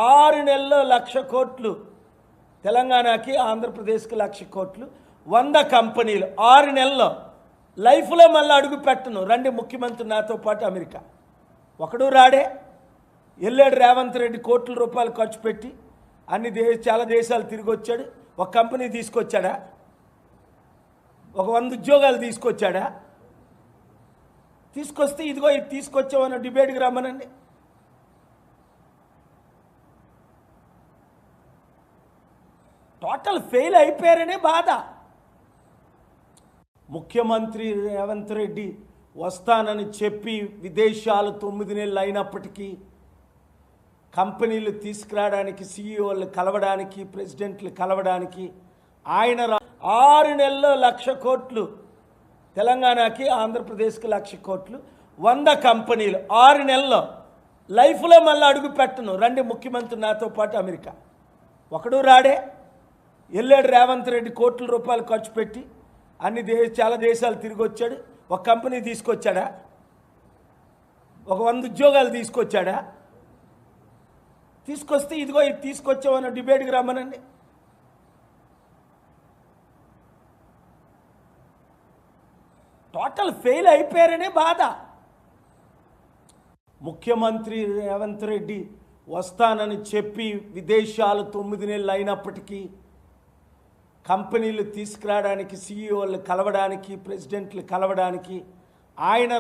6 నెలల్లో 1,00,000 కోట్లు తెలంగాణకి, ఆంధ్రప్రదేశ్కి 1,00,000 కోట్లు, 100 కంపెనీలు 6 నెలల్లో. లైఫ్లో మళ్ళీ అడుగు పెట్టను, రండి ముఖ్యమంత్రి నాతో పాటు అమెరికా. ఒకడు రాడే. వెళ్ళాడు రేవంత్ రెడ్డి కోట్ల రూపాయలు ఖర్చు పెట్టి చాలా దేశాలు తిరిగి వచ్చాడు. ఒక కంపెనీ తీసుకొచ్చాడా? ఒక 100 ఉద్యోగాలు తీసుకొచ్చాడా? తీసుకొస్తే ఇదిగో ఇది తీసుకొచ్చామన్న డిబేట్కి రమ్మనండి. టోటల్ ఫెయిల్ అయిపోయారనే బాధ. ముఖ్యమంత్రి రేవంత్ రెడ్డి వస్తానని చెప్పి విదేశాలు 9 నెలలు అయినప్పటికీ కంపెనీలు తీసుకురావడానికి, సీఈఓలు కలవడానికి, ప్రెసిడెంట్లు కలవడానికి ఆయన 6 నెలల్లో 1,00,000 కోట్లు తెలంగాణకి, ఆంధ్రప్రదేశ్కి 1,00,000 కోట్లు, 100 కంపెనీలు 6 నెలల్లో. లైఫ్లో మళ్ళీ అడుగు పెట్టను, రండి ముఖ్యమంత్రి నాతో పాటు అమెరికా. ఒకడు రాడే. వెళ్ళాడు రేవంత్ రెడ్డి కోట్ల రూపాయలు ఖర్చు పెట్టి చాలా దేశాలు తిరిగి వచ్చాడు. ఒక కంపెనీ తీసుకొచ్చాడా? ఒక 100 ఉద్యోగాలు తీసుకొచ్చాడా? తీసుకొస్తే ఇదిగో ఇది తీసుకొచ్చామన్న డిబేట్కి రమ్మనండి. టోటల్ ఫెయిల్ అయిపోయారనే బాధ. ముఖ్యమంత్రి రేవంత్ రెడ్డి వస్తానని చెప్పి విదేశాలు 9 నెలలు అయినప్పటికీ కంపెనీలు తీసుకురావడానికి, సీఈఓలు కలవడానికి, ప్రెసిడెంట్లు కలవడానికి ఆయన